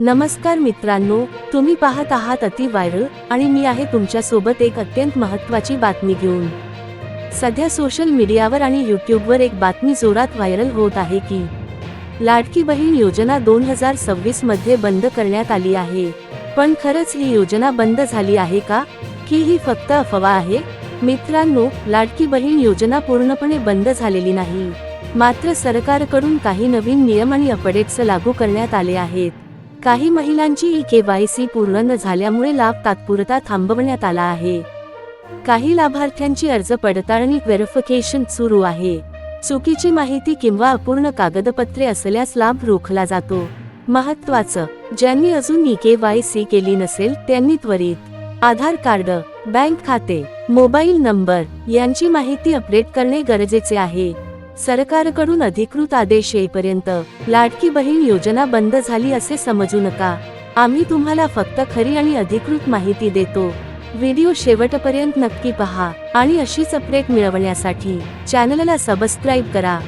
नमस्कार मित्रांनो, तुम्ही पाहत आहात अति व्हायरल आणि मी आहे तुमच्या सोबत एक अत्यंत महत्त्वाची बातमी घेऊन। सध्या सोशल मीडियावर आणि यूट्यूबवर एक बातमी जोरात व्हायरल होत आहे की लाडकी बहीण योजना 2026 मध्ये बंद करण्यात आली आहे। पण खरंच ही योजना बंद झाली आहे का, की ही फक्त अफवा आहे? मित्रांनो, लाडकी बहीण योजना पूर्णपणे बंद झालेली नाही, मात्र सरकारकडून काही नवीन नियम आणि अपडेट्स लागू करण्यात आले आहेत। काही महिलांची KYC पूर्ण न झाल्यामुळे लाभ तात्पुरता थांबवण्यात आला आहे। काही लाभार्थ्यांची अर्ज पडताळणी व्हेरिफिकेशन सुरू आहे। चुकीची माहिती किंवा अपूर्ण कागदपत्रे असल्यास लाभ रोखला जातो। महत्त्वाचं, ज्यांनी अजून KYC केली नसेल त्यांनी त्वरित आधार कार्ड, बँक खाते, मोबाईल नंबर यांची माहिती अपडेट करणे गरजेचे आहे। सरकारकडून अधिकृत आदेश येईपर्यंत लाडकी बहीण योजना बंद झाली असे समजू नका। आम्ही तुम्हाला फक्त खरी आणि अधिकृत माहिती देतो। व्हिडिओ शेवटपर्यंत नक्की पहा आणि अशीच अपडेट मिळवण्यासाठी चॅनलला सबस्क्राईब करा।